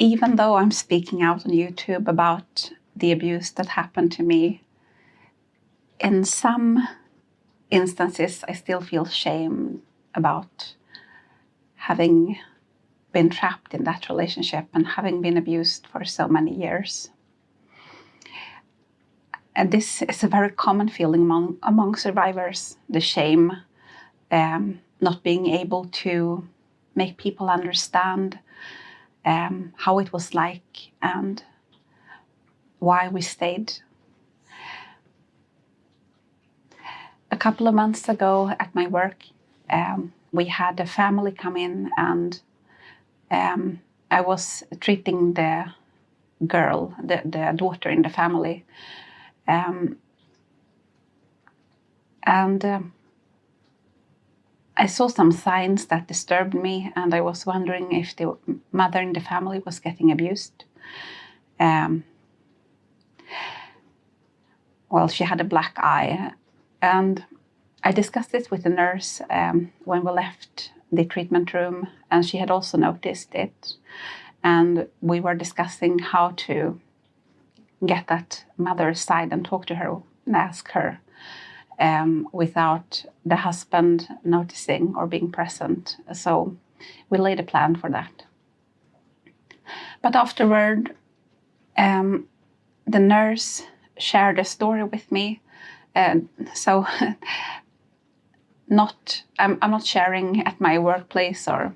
even though I'm speaking out on YouTube about the abuse that happened to me, in some instances, I still feel shame about having been trapped in that relationship and having been abused for so many years. And this is a very common feeling among survivors, the shame, not being able to make people understand how it was like and why we stayed. A couple of months ago at my work, we had a family come in, and I was treating the girl, the daughter in the family. I saw some signs that disturbed me, and I was wondering if the mother in the family was getting abused. Well, she had a black eye, and I discussed this with the nurse when we left the treatment room, and she had also noticed it. And we were discussing how to get that mother's side and talk to her and ask her without the husband noticing or being present. So we laid a plan for that. But afterward, the nurse shared a story with me. So I'm not sharing at my workplace or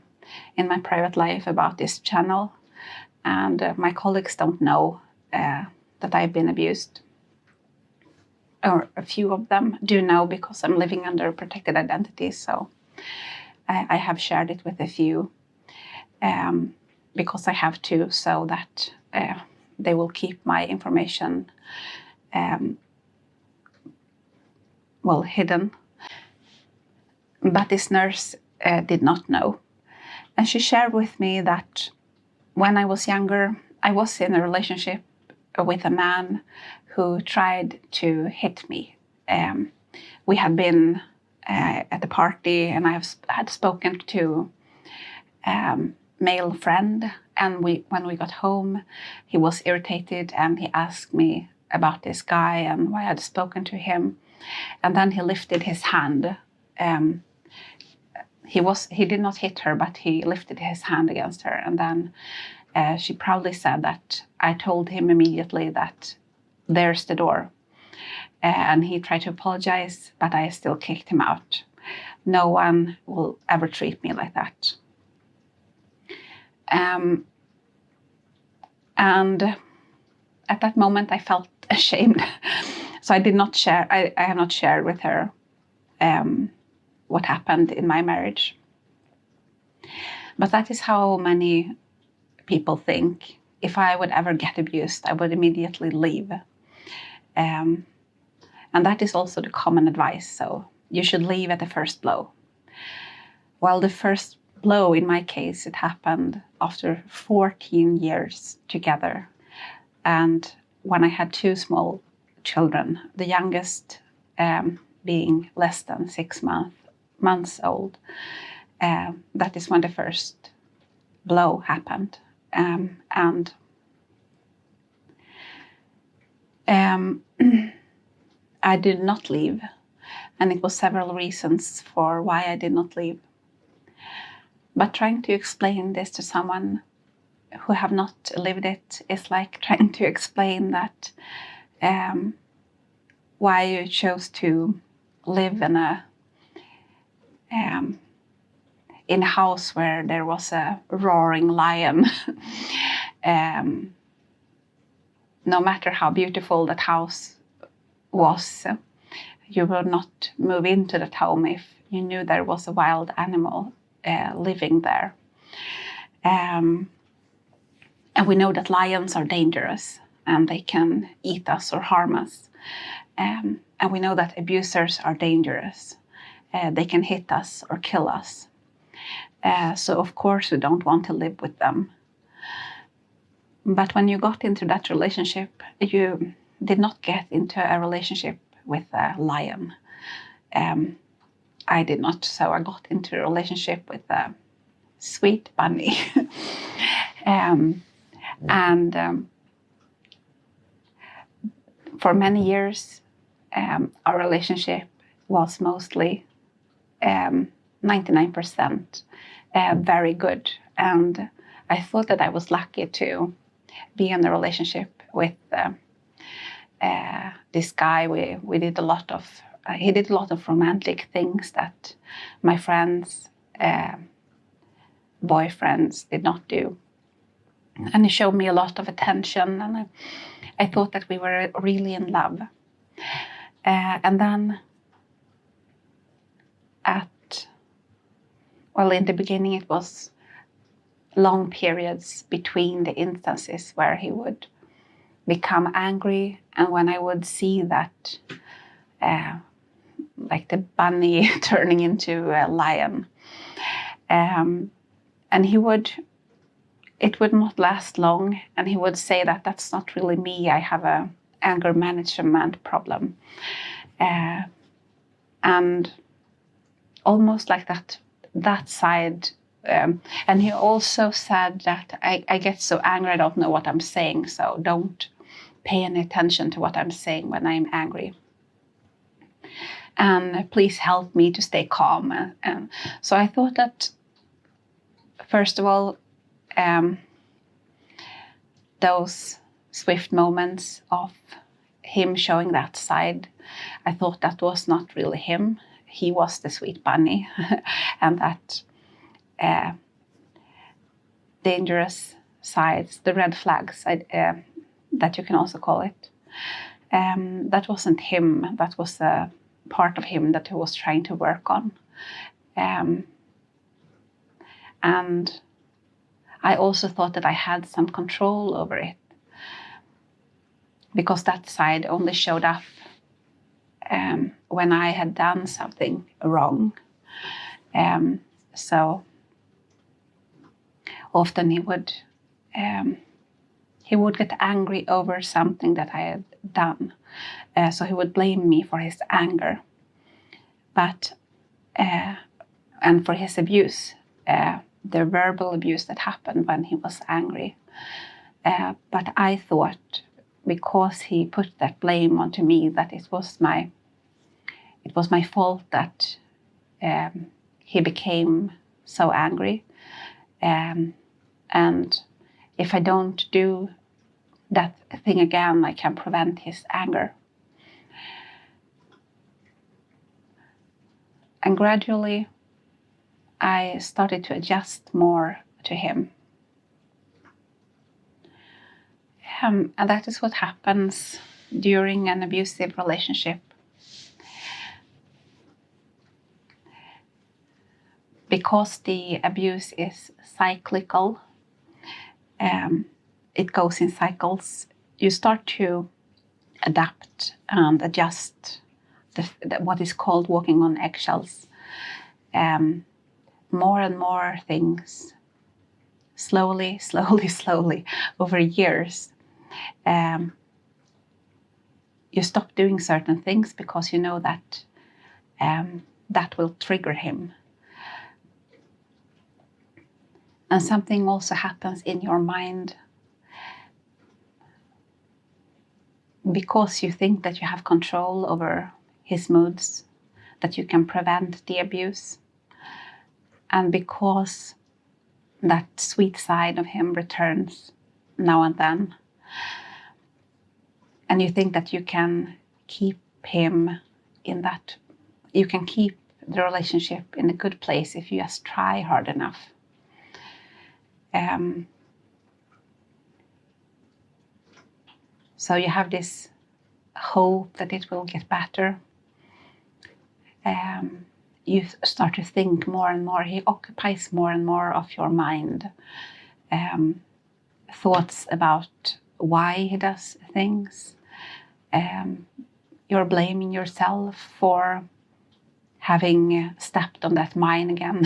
in my private life about this channel. And my colleagues don't know that I've been abused. Or a few of them do know because I'm living under protected identity. So I have shared it with a few because I have to, so that they will keep my information hidden. But this nurse did not know. And she shared with me that when I was younger, I was in a relationship with a man who tried to hit me. We had been at a party, and I had spoken to a male friend, and when we got home, he was irritated, and he asked me about this guy and why I had spoken to him. And then he lifted his hand. He did not hit her, but he lifted his hand against her. And then she proudly said that I told him immediately that there's the door. And he tried to apologize, but I still kicked him out. No one will ever treat me like that. And at that moment, I felt ashamed. So I did not share, I have not shared with her what happened in my marriage. But that is how many people think. If I would ever get abused, I would immediately leave. And that is also the common advice. So you should leave at the first blow. Well, the first blow in my case, it happened after 14 years together. And when I had 2 small children, the youngest being less than 6 months old, that is when the first blow happened. And I did not leave, and it was several reasons for why I did not leave. But trying to explain this to someone who have not lived it is like trying to explain that why you chose to live in a house where there was a roaring lion. No matter how beautiful that house was, you would not move into that home if you knew there was a wild animal living there. And we know that lions are dangerous and they can eat us or harm us. And we know that abusers are dangerous. They can hit us or kill us. So of course we don't want to live with them. But when you got into that relationship, you did not get into a relationship with a lion. I did not, so I got into a relationship with a sweet bunny. And for many years, our relationship was mostly 99% very good. And I thought that I was lucky to be in a relationship with this guy. We did a lot of, he did a lot of romantic things that my friends, boyfriends did not do. And he showed me a lot of attention, and I thought that we were really in love. And then in the beginning it was long periods between the instances where he would become angry, and when I would see that, like the bunny turning into a lion. And it would not last long, and he would say that that's not really me, I have a anger management problem. And almost like that side, and he also said that I get so angry I don't know what I'm saying, so don't pay any attention to what I'm saying when I'm angry. And please help me to stay calm. And so I thought that, first of all, those swift moments of him showing that side, I thought that was not really him. He was the sweet bunny. And that dangerous sides, the red flags, that you can also call it, that wasn't him. That was a part of him that he was trying to work on. And I also thought that I had some control over it, because that side only showed up when I had done something wrong. So often he would get angry over something that I had done. So he would blame me for his anger, and for his abuse, the verbal abuse that happened when he was angry. But I thought, because he put that blame onto me, that it was my fault that he became so angry. And if I don't do that thing again, I can prevent his anger. And gradually, I started to adjust more to him. And that is what happens during an abusive relationship. Because the abuse is cyclical, it goes in cycles, you start to adapt and adjust what is called walking on eggshells. More and more things, slowly, over years. You stop doing certain things because you know that that will trigger him. And something also happens in your mind, because you think that you have control over his moods, that you can prevent the abuse. And because that sweet side of him returns now and then, and you think that you can keep him in that, you can keep the relationship in a good place if you just try hard enough. So you have this hope that it will get better. You start to think more and more. He occupies more and more of your mind. Thoughts about why he does things. You're blaming yourself for having stepped on that mine again.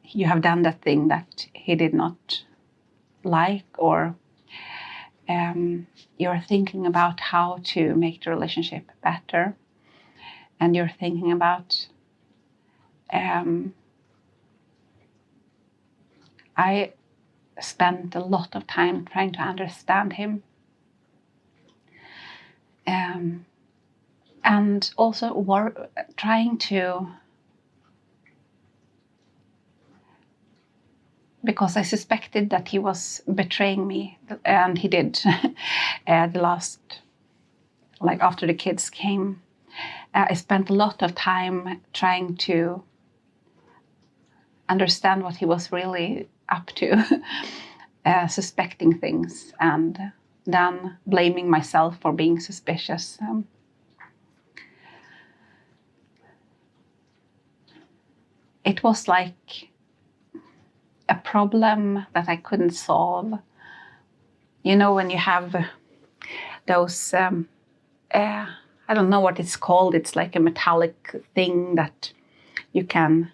You have done that thing that he did not like, or you're thinking about how to make the relationship better, and you're thinking about spent a lot of time trying to understand him. And also trying to, because I suspected that he was betraying me, and he did. The last, like after the kids came, I spent a lot of time trying to understand what he was really up to, suspecting things, and then blaming myself for being suspicious. It was like a problem that I couldn't solve. You know, when you have those, I don't know what it's called, it's like a metallic thing that you can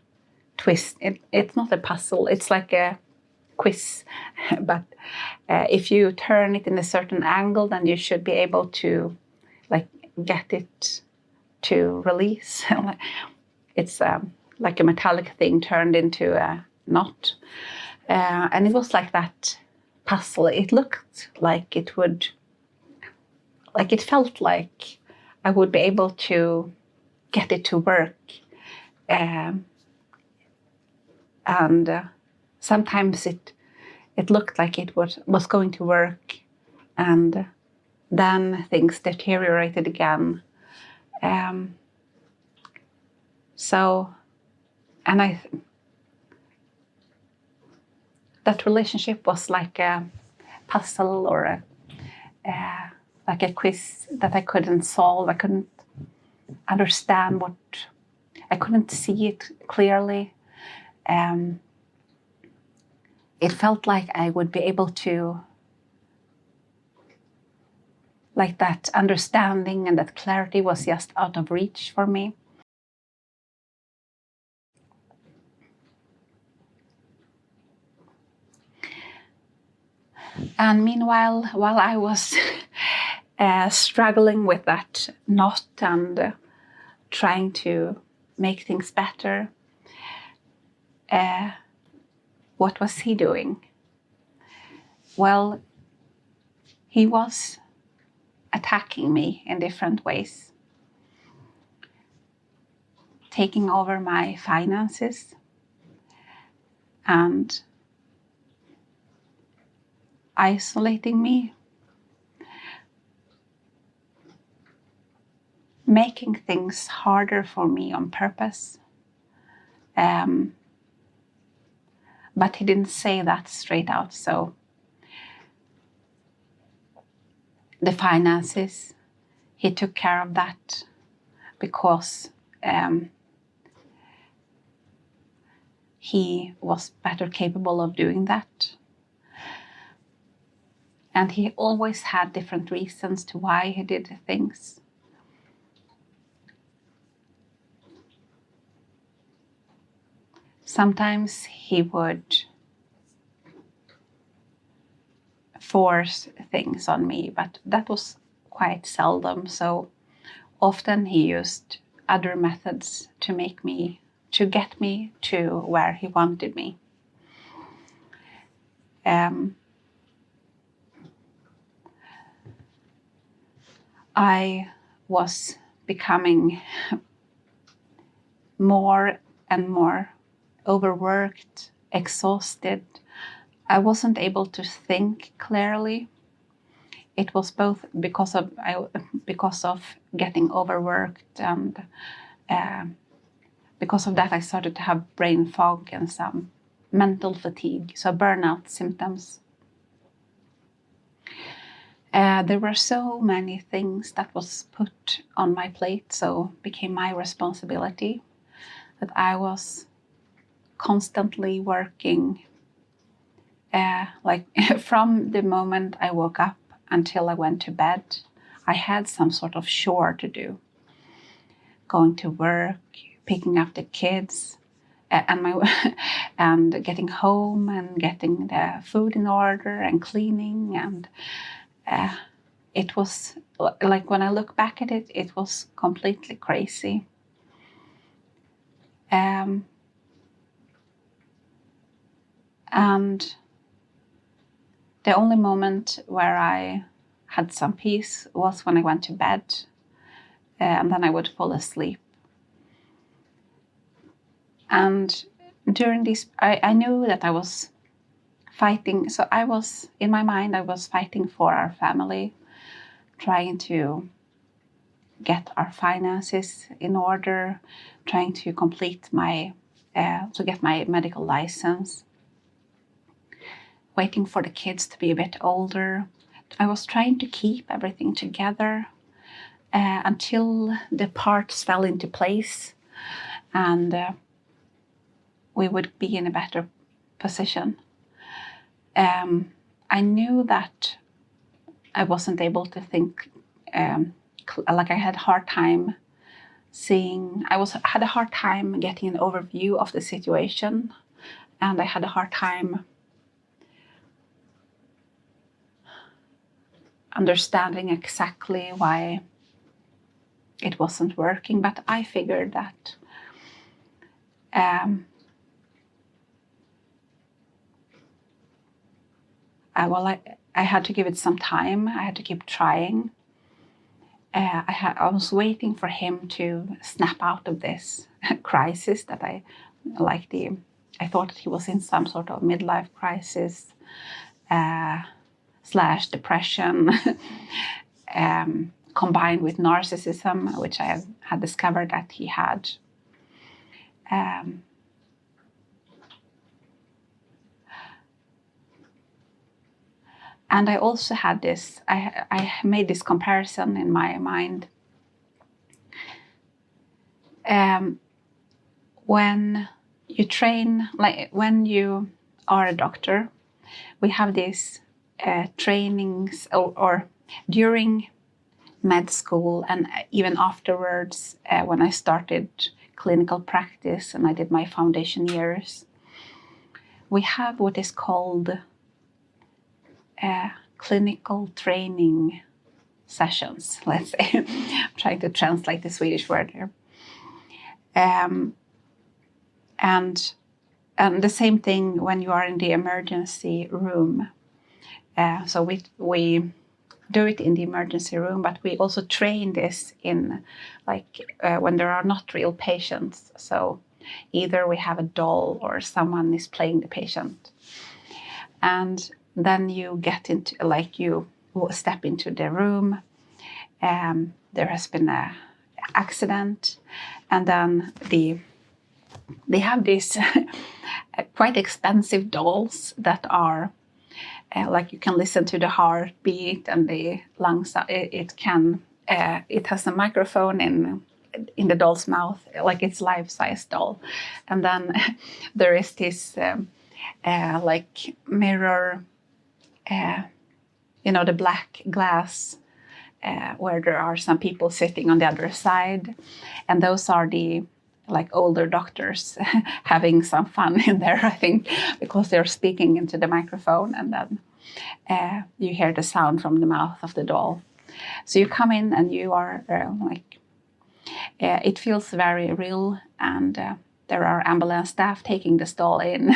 twist. It's not a puzzle, it's like a quiz, but if you turn it in a certain angle, then you should be able to like get it to release. It's like a metallic thing turned into a knot. And it was like that puzzle. It looked like it would, like it felt like I would be able to get it to work. And sometimes it looked like it was going to work, and then things deteriorated again. That relationship was like a puzzle or like a quiz that I couldn't solve. I couldn't understand I couldn't see it clearly. It felt like I would be able to, like that understanding and that clarity was just out of reach for me. And meanwhile, while I was struggling with that knot and trying to make things better, what was he doing? Well, he was attacking me in different ways, taking over my finances and isolating me, making things harder for me on purpose. But he didn't say that straight out. So the finances, he took care of that because he was better capable of doing that. And he always had different reasons to why he did things. Sometimes he would force things on me, but that was quite seldom. So often he used other methods to get me to where he wanted me. I was becoming more and more overworked, exhausted. I wasn't able to think clearly. It was both because of getting overworked, and because of that I started to have brain fog and some mental fatigue, so burnout symptoms. There were so many things that was put on my plate, so became my responsibility, that I was constantly working, like from the moment I woke up until I went to bed, I had some sort of chore to do. Going to work, picking up the kids, and getting home and getting the food in order and cleaning, and it was like, when I look back at it, it was completely crazy. And The only moment where I had some peace was when I went to bed, and then I would fall asleep. And during this, I knew that I was fighting. So in my mind, I was fighting for our family, trying to get our finances in order, trying to complete to get my medical license, waiting for the kids to be a bit older. I was trying to keep everything together until the parts fell into place, and we would be in a better position. I knew that I wasn't able to think, like I had a hard time had a hard time getting an overview of the situation, and I had a hard time understanding exactly why it wasn't working. But I figured that I had to give it some time. I had to keep trying. I was waiting for him to snap out of this crisis that I thought that he was in some sort of midlife crisis / depression, combined with narcissism, which I had discovered that he had. And I also had this, I made this comparison in my mind. When you train, like when you are a doctor, we have these trainings or during med school and even afterwards when I started clinical practice and I did my foundation years, we have what is called clinical training sessions, let's say. I'm trying to translate the Swedish word here. And the same thing when you are in the emergency room. So we do it in the emergency room, but we also train this in when there are not real patients. So either we have a doll or someone is playing the patient. And then you get into, you step into the room. There has been an accident, and then they have these quite expensive dolls that are you can listen to the heartbeat and the lungs. It has a microphone in the doll's mouth, like it's life-size doll, and then there is this mirror. The black glass where there are some people sitting on the other side, and those are the older doctors having some fun in there, I think, because they're speaking into the microphone, and then you hear the sound from the mouth of the doll. So you come in and you are it feels very real, and there are ambulance staff taking this doll in.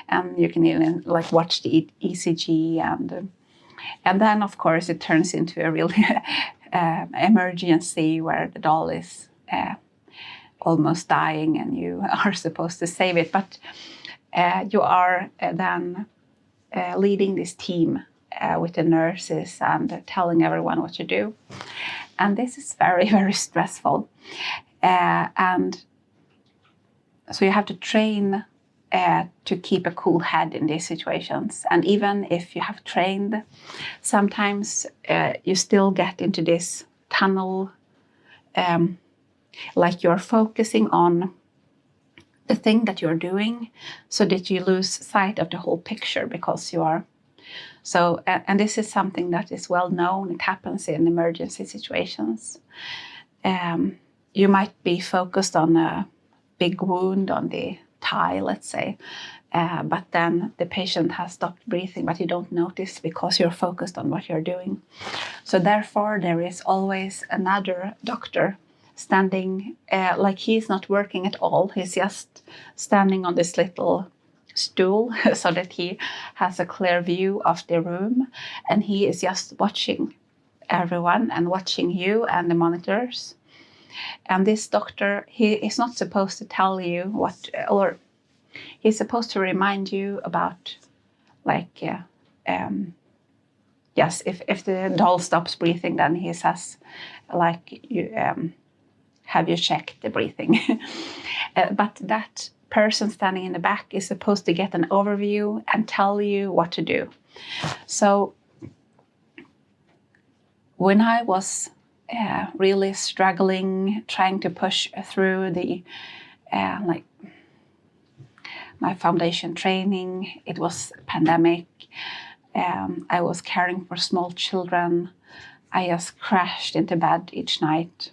And you can even watch the ECG, and then of course it turns into a real emergency where the doll is almost dying and you are supposed to save it. But you are then leading this team with the nurses and telling everyone what to do. And this is very, very stressful. And so you have to train to keep a cool head in these situations. And even if you have trained, sometimes you still get into this tunnel, you're focusing on the thing that you're doing, so that you lose sight of the whole picture because you are. So, and this is something that is well known. It happens in emergency situations. You might be focused on a big wound on the thigh, let's say, but then the patient has stopped breathing, but you don't notice because you're focused on what you're doing. So therefore, there is always another doctor standing, he's not working at all. He's just standing on this little stool so that he has a clear view of the room, and he is just watching everyone and watching you and the monitors. And this doctor, he is not supposed to tell you what, or he's supposed to remind you about, like, yes, if the doll stops breathing, then he says, like, you have you checked the breathing? But that person standing in the back is supposed to get an overview and tell you what to do. So when I was really struggling, trying to push through the like my foundation training, it was pandemic. I was caring for small children. I just crashed into bed each night.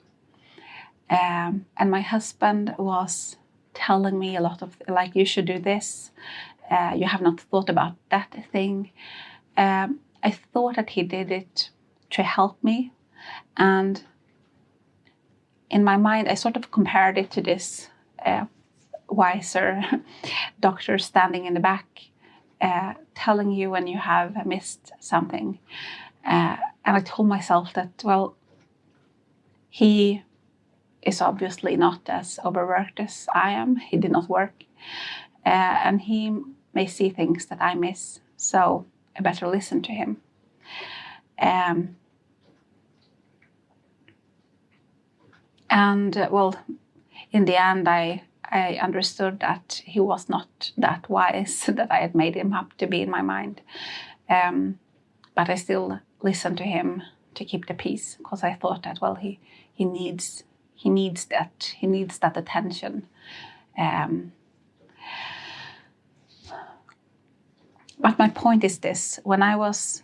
And my husband was telling me a lot of, like, you should do this. You have not thought about that thing. I thought that he did it to help me. And in my mind, I sort of compared it to this wiser doctor standing in the back, telling you when you have missed something. And I told myself that, well, he is obviously not as overworked as I am. He did not work. And he may see things that I miss. So I better listen to him. Well, in the end, I understood that he was not that wise, that I had made him up to be in my mind. But I still listened to him to keep the peace, because I thought that, well, he needs that attention. But my point is this: when I was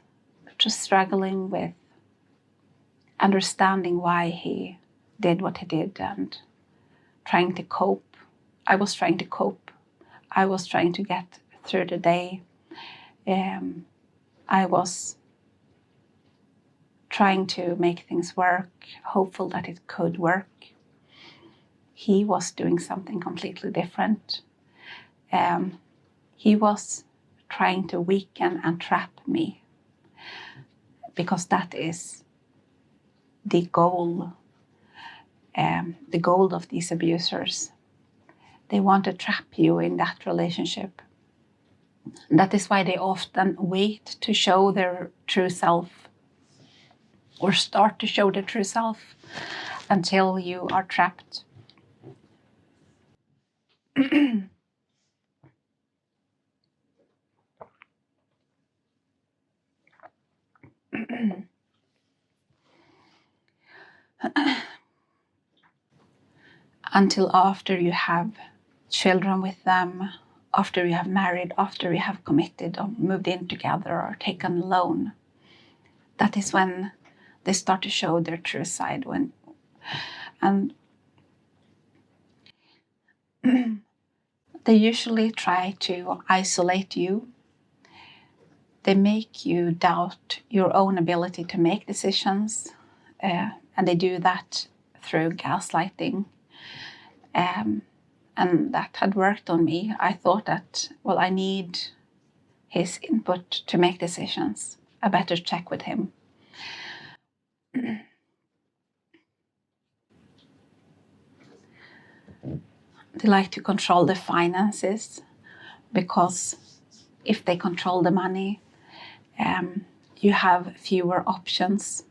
just struggling with understanding why he did what he did and trying to cope, I was trying to cope. I was trying to get through the day. I was trying to make things work, hopeful that it could work. He was doing something completely different. He was trying to weaken and trap me, because that is the goal of these abusers. They want to trap you in that relationship. That is why they often wait to show their true self, or start to show their true self, until you are trapped. Until after you have children with them, after you have married, after you have committed or moved in together or taken a loan. That is when they start to show their true side. And they usually try to isolate you. They make you doubt your own ability to make decisions, and they do that through gaslighting. And that had worked on me. I thought that, well, I need his input to make decisions. I better check with him. They like to control the finances, because if they control the money, you have fewer options.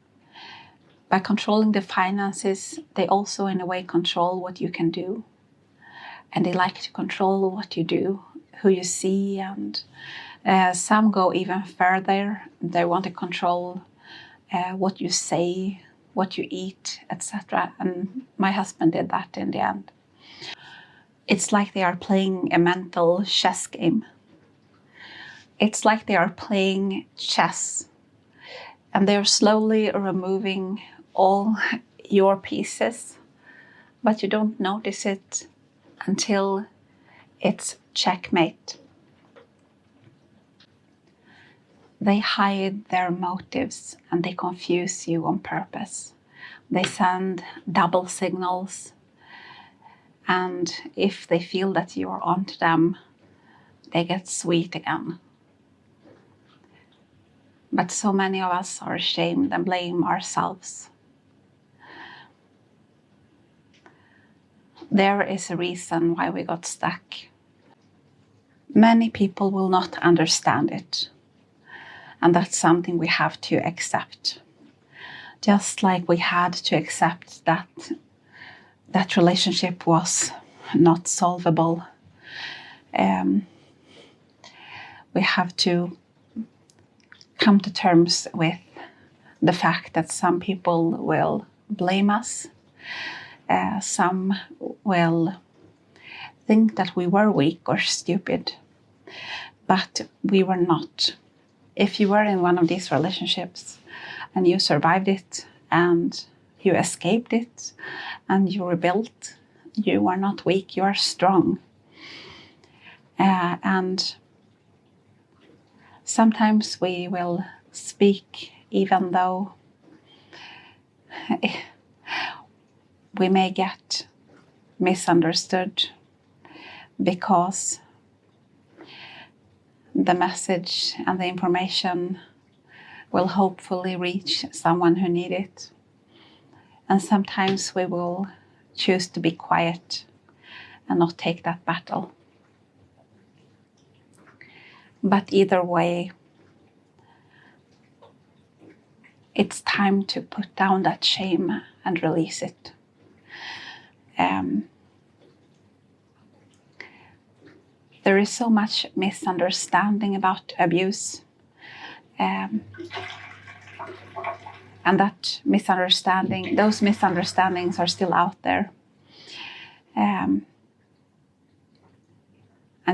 By controlling the finances, they also in a way control what you can do. And they like to control what you do, who you see, and some go even further. They want to control what you say, what you eat, etc. And my husband did that in the end. It's like they are playing a mental chess game. It's like they are playing chess, and they're slowly removing all your pieces, but you don't notice it until it's checkmate. They hide their motives and they confuse you on purpose. They send double signals, and if they feel that you are onto them, they get sweet again. But so many of us are ashamed and blame ourselves. There is a reason why we got stuck. Many people will not understand it, and that's something we have to accept. Just like we had to accept that relationship was not solvable. We have to come to terms with the fact that some people will blame us. Some will think that we were weak or stupid, but we were not. If you were in one of these relationships and you survived it and you escaped it and you rebuilt, you are not weak, you are strong. And sometimes we will speak even though we may get misunderstood, because the message and the information will hopefully reach someone who needs it. And sometimes we will choose to be quiet and not take that battle. But either way, it's time to put down that shame and release it. There is so much misunderstanding about abuse, and those misunderstandings are still out there. And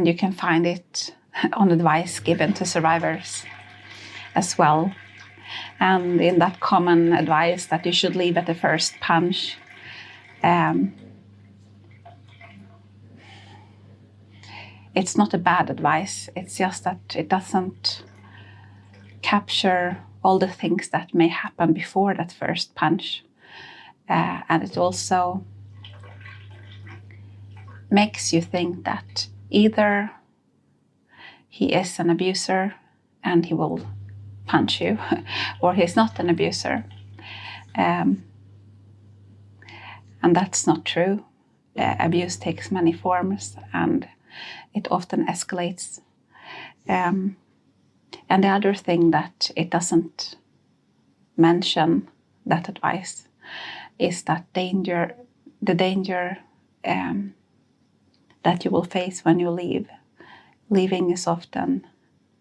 you can find it on advice given to survivors as well. And in that common advice that you should leave at the first punch, it's not a bad advice. It's just that it doesn't capture all the things that may happen before that first punch. And it also makes you think that either he is an abuser and he will punch you, or he's not an abuser. And that's not true. Abuse takes many forms and it often escalates. And the other thing that it doesn't mention, that advice, is that the danger that you will face when you leave. Leaving is often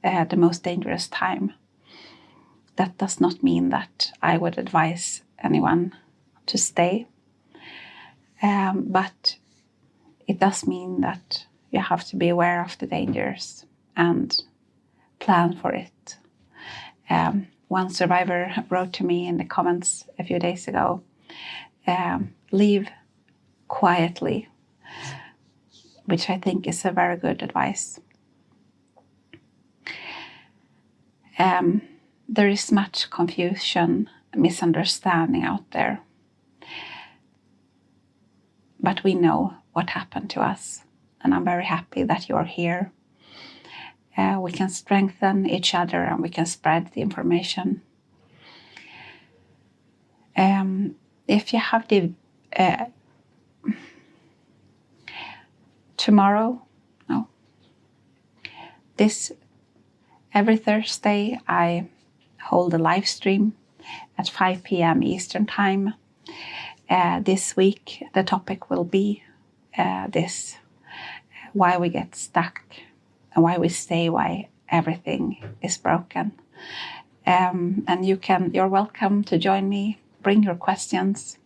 the most dangerous time. That does not mean that I would advise anyone to stay. But it does mean that you have to be aware of the dangers and plan for it. One survivor wrote to me in the comments a few days ago, leave quietly, which I think is a very good advice. There is much confusion, misunderstanding out there. But we know what happened to us, and I'm very happy that you're here. We can strengthen each other and we can spread the information. If you have the every Thursday I hold a live stream at 5 p.m. Eastern Time. This week the topic will be why we get stuck and why we say why everything is broken. And you're welcome to join me, bring your questions.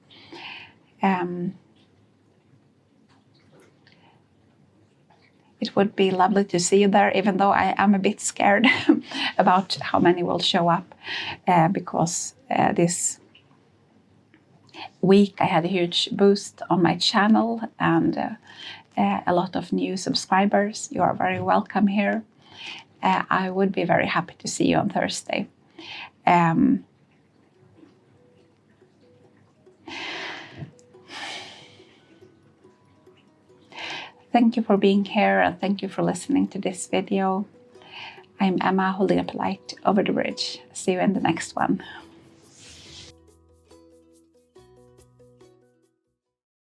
It would be lovely to see you there, even though I am a bit scared about how many will show up, because this week I had a huge boost on my channel and a lot of new subscribers. You are very welcome here. I would be very happy to see you on Thursday. Thank you for being here, and thank you for listening to this video. I'm Emma, holding up a light over the bridge. See you in the next one.